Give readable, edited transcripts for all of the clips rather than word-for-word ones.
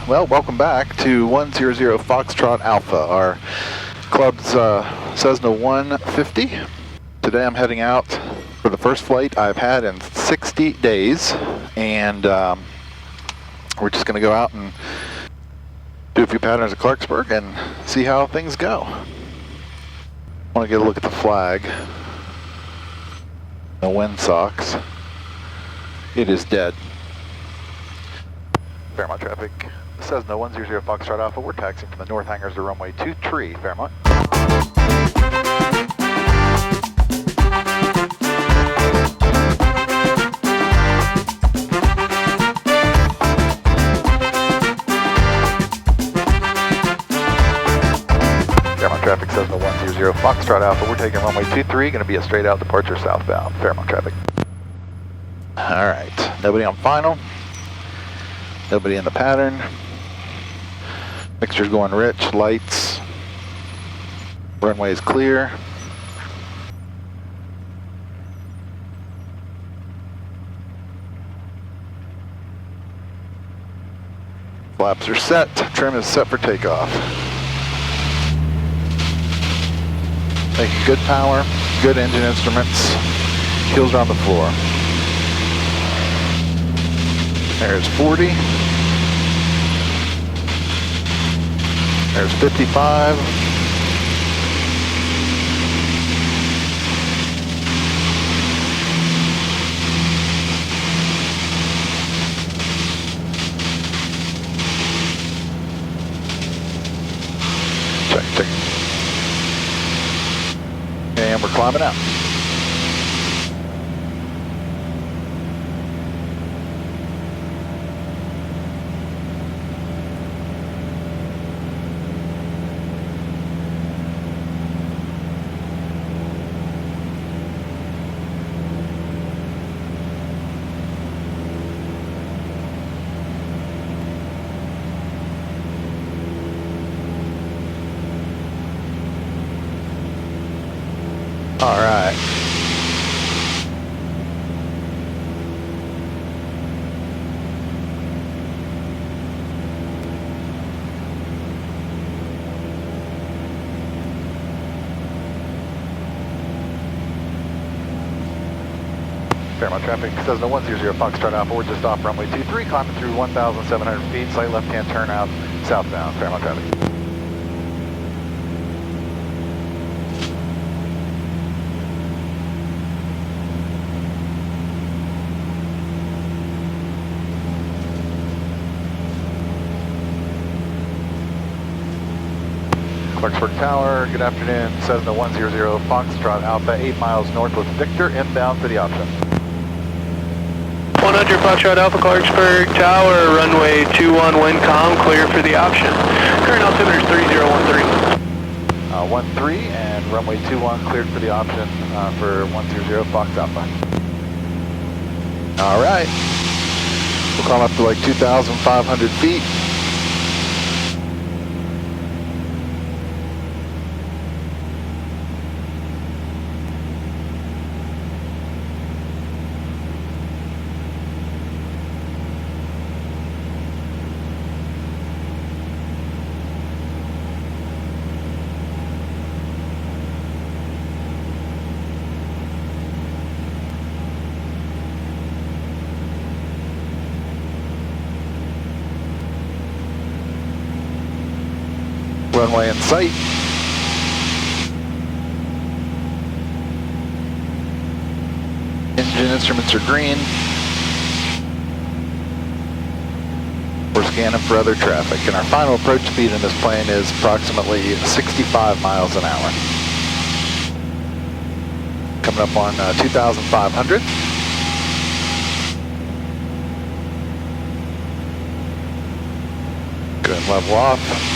Well, welcome back to 100 Foxtrot Alpha, our club's Cessna 150. Today I'm heading out for the first flight I've had in 60 days, and we're just going to go out and do a few patterns at Clarksburg and see how things go. I want to get a look at the flag, the windsocks. It is dead. Fairmont traffic, Cessna 100 Foxtrot Alpha. We're taxiing from the north hangars to runway 23, Fairmont. Fairmont traffic, Cessna 100 Foxtrot Alpha. We're taking runway 23, going to be a straight out departure southbound. Fairmont traffic. All right, nobody on final. Nobody in the pattern. Mixture's going rich, lights. Runway is clear. Flaps are set. Trim is set for takeoff. Making good power, good engine instruments. Heels are on the floor. There's 40. There's 55. Check. And we're climbing out. All right. Fairmont traffic, Cessna 100 Foxtrot Alpha. We're just off runway 23, climbing through 1,700 feet, slight left-hand turnout, southbound. Fairmont traffic. Clarksburg Tower, good afternoon. Cessna 100 Foxtrot Alpha, 8 miles north with Victor, inbound for the option. 100 Foxtrot Alpha, Clarksburg Tower, runway 21, wind calm, clear for the option. Current altimeter is 3013. 13 and runway 21 cleared for the option for 100 Fox Alpha. All right, we'll climb up to like 2,500 feet. Runway in sight. Engine instruments are green. We're scanning for other traffic, and our final approach speed in this plane is approximately 65 miles an hour. Coming up on 2,500. Go ahead and level off.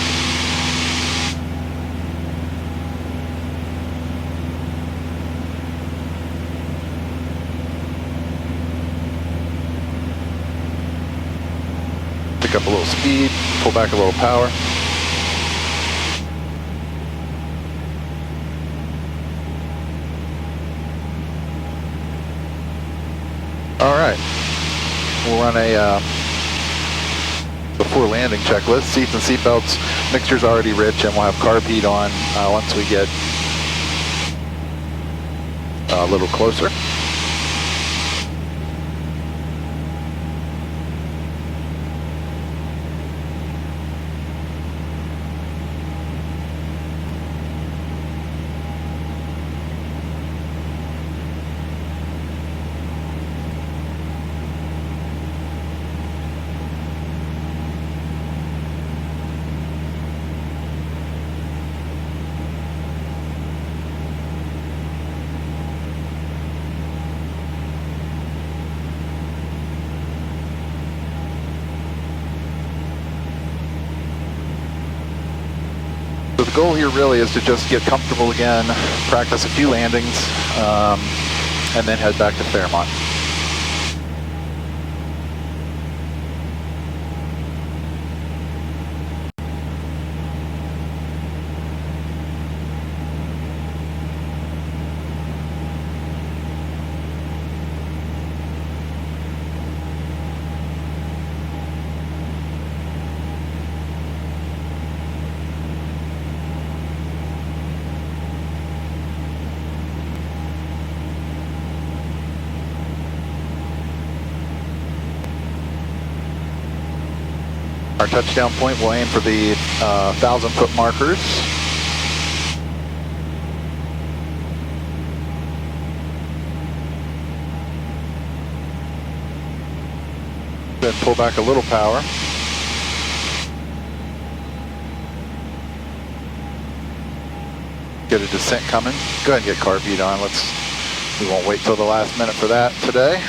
Pick up a little speed, pull back a little power. All right, we'll run a the before landing checklist. Seats and seatbelts, mixture's already rich, and we'll have carb heat on once we get a little closer. So the goal here really is to just get comfortable again, practice a few landings, and then head back to Fairmont. Our touchdown point, we'll aim for the 1,000-foot markers. Then pull back a little power. Get a descent coming. Go ahead and get carb heat on. We won't wait till the last minute for that today.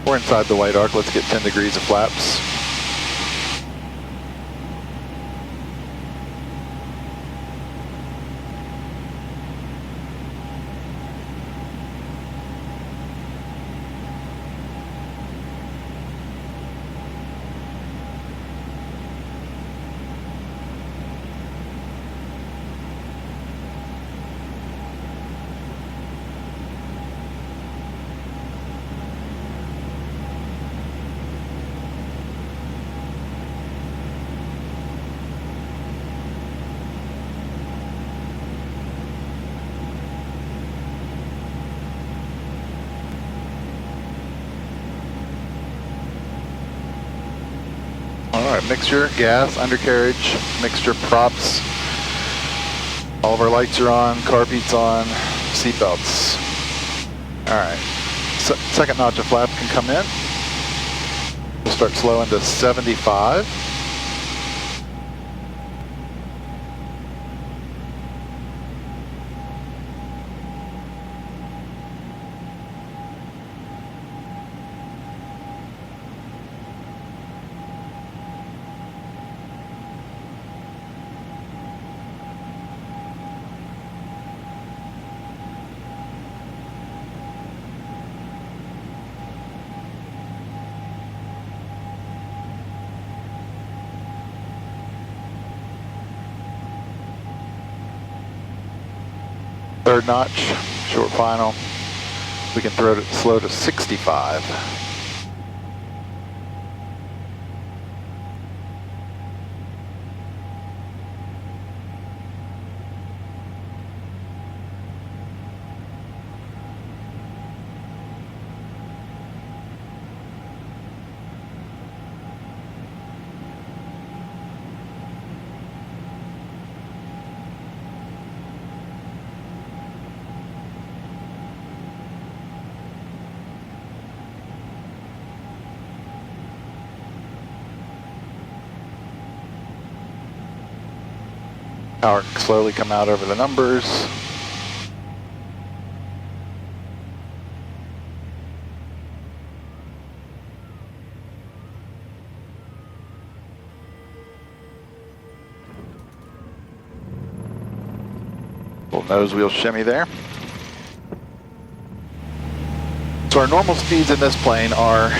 We're inside the white arc. Let's get 10 degrees of flaps. All right, mixture, gas, undercarriage, mixture, props. All of our lights are on, carb heat's on, seatbelts. All right, second notch of flap can come in. We'll start slowing to 75. Third notch, short final. We can throw it slow to 65. Power can slowly come out over the numbers. Little nose wheel shimmy there. So our normal speeds in this plane are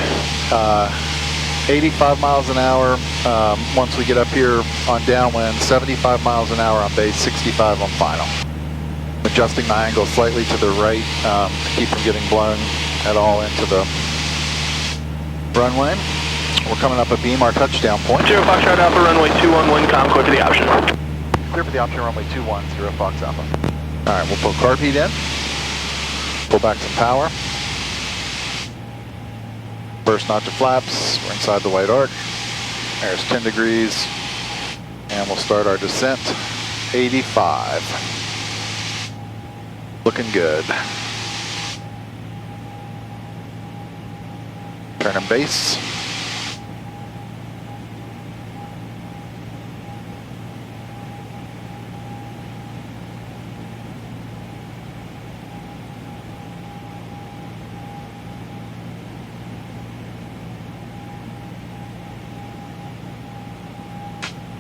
85 miles an hour once we get up here on downwind, 75 miles an hour on base, 65 on final. Adjusting my angle slightly to the right to keep from getting blown at all into the runway. We're coming up a beam, our touchdown point. 0 Foxtrot Alpha, runway 21, wind calm, clear for the option. Clear for the option, runway 21, 0 Fox Alpha. All right, we'll pull carb heat in. Pull back some power. First notch of flaps, we're inside the white arc. There's 10 degrees. And we'll start our descent, 85. Looking good. Turning base.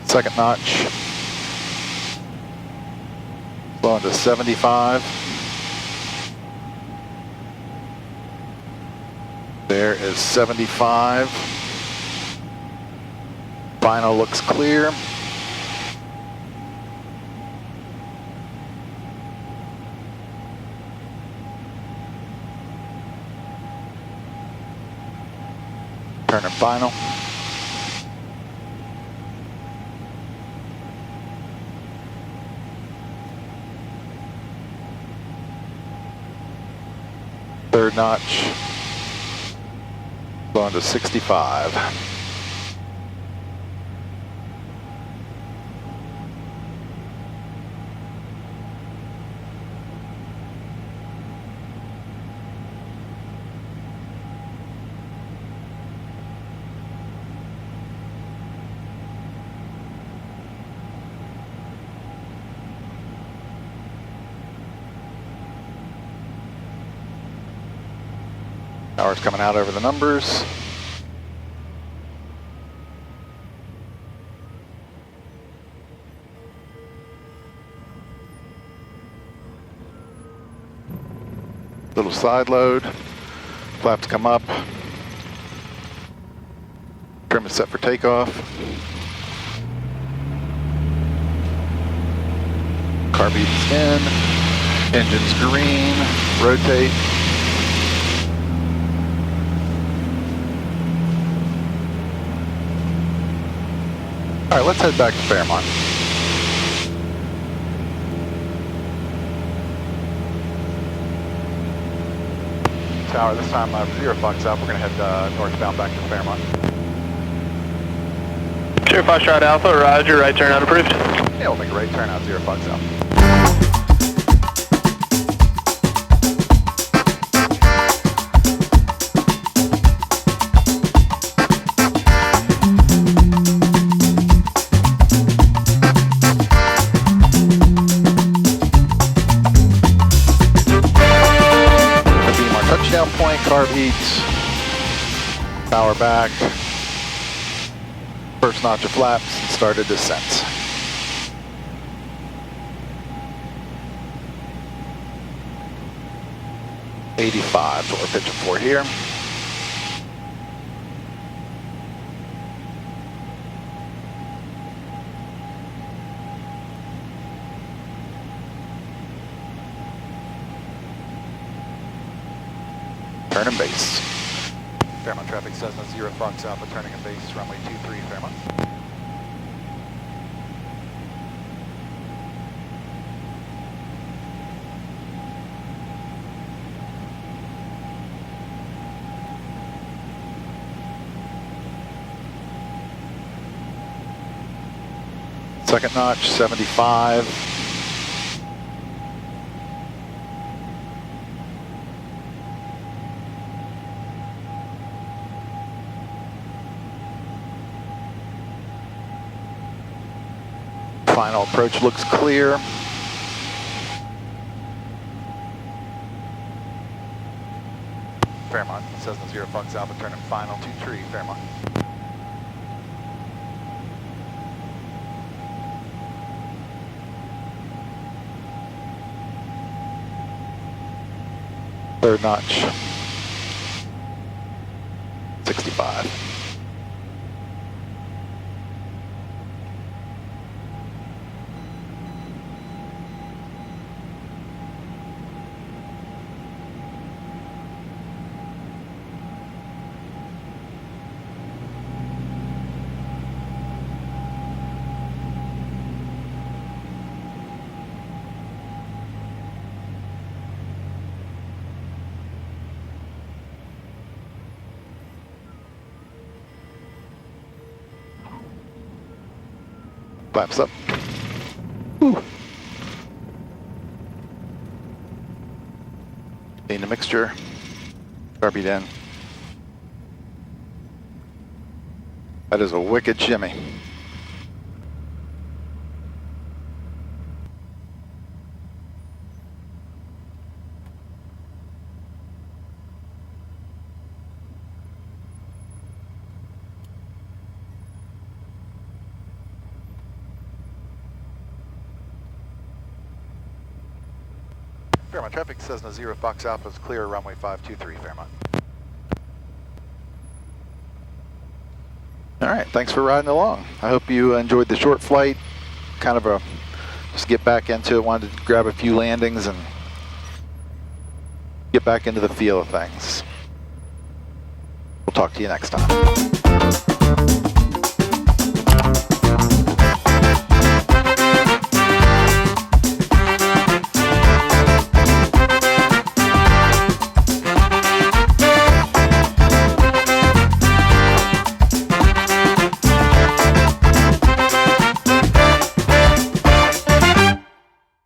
Second notch. Slowing to 75. There is 75. Final looks clear. Turning final. Third notch, going to 65. Power's coming out over the numbers. Little side load. Flaps come up. Trim is set for takeoff. Carb heat's in. Engine's green. Rotate. All right, let's head back to Fairmont. Tower, this time 0 Fox Alpha, we're going to head northbound back to Fairmont. 0 Foxtrot Alpha, roger, right turnout approved. Yeah, we'll make a right turnout, 0 Fox Alpha. Touchdown point, carb heats, power back, first notch of flaps, and started descent. $85 is what we're pitching for here. Turning base. Fairmont traffic, Cessna 0 Fox Alpha, turning in base, runway 23, Fairmont. Second notch, 75. Final approach looks clear. Fairmont, Cessna 0 Fox Alpha, turning final 23, Fairmont. Third notch, 65. Clamps up. Whew. Gain the mixture. Carbied in. That is a wicked shimmy. Fairmont traffic, Cessna 0 Fox Alpha is clear, runway 523, Fairmont. All right, thanks for riding along. I hope you enjoyed the short flight. Kind of just get back into it, wanted to grab a few landings and get back into the feel of things. We'll talk to you next time.